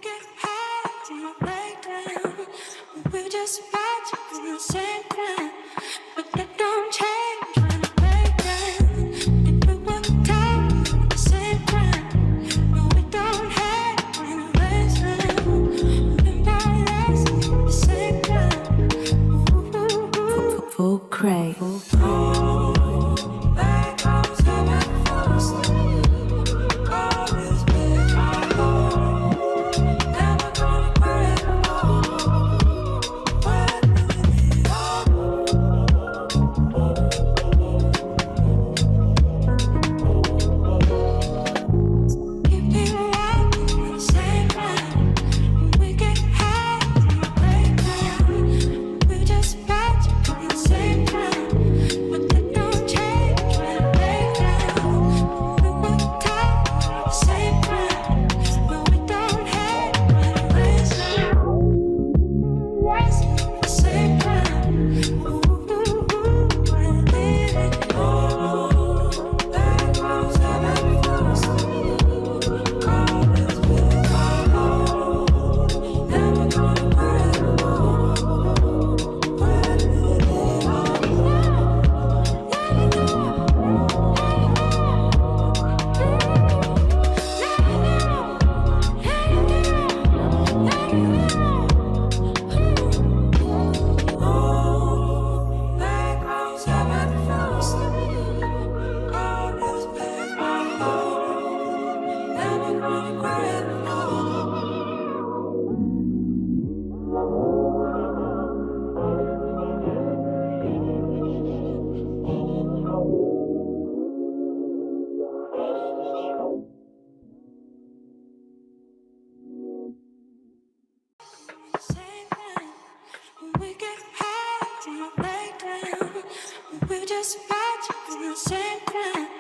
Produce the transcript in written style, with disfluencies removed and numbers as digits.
get high from the breakdown. We just watch it from the same time. But that don't change when I break down. And we were tired at the same time. No, we don't hate when it rains down. We're not lasting at the same time. Full crate. We get high from the breakdown. We just watch it from the same time.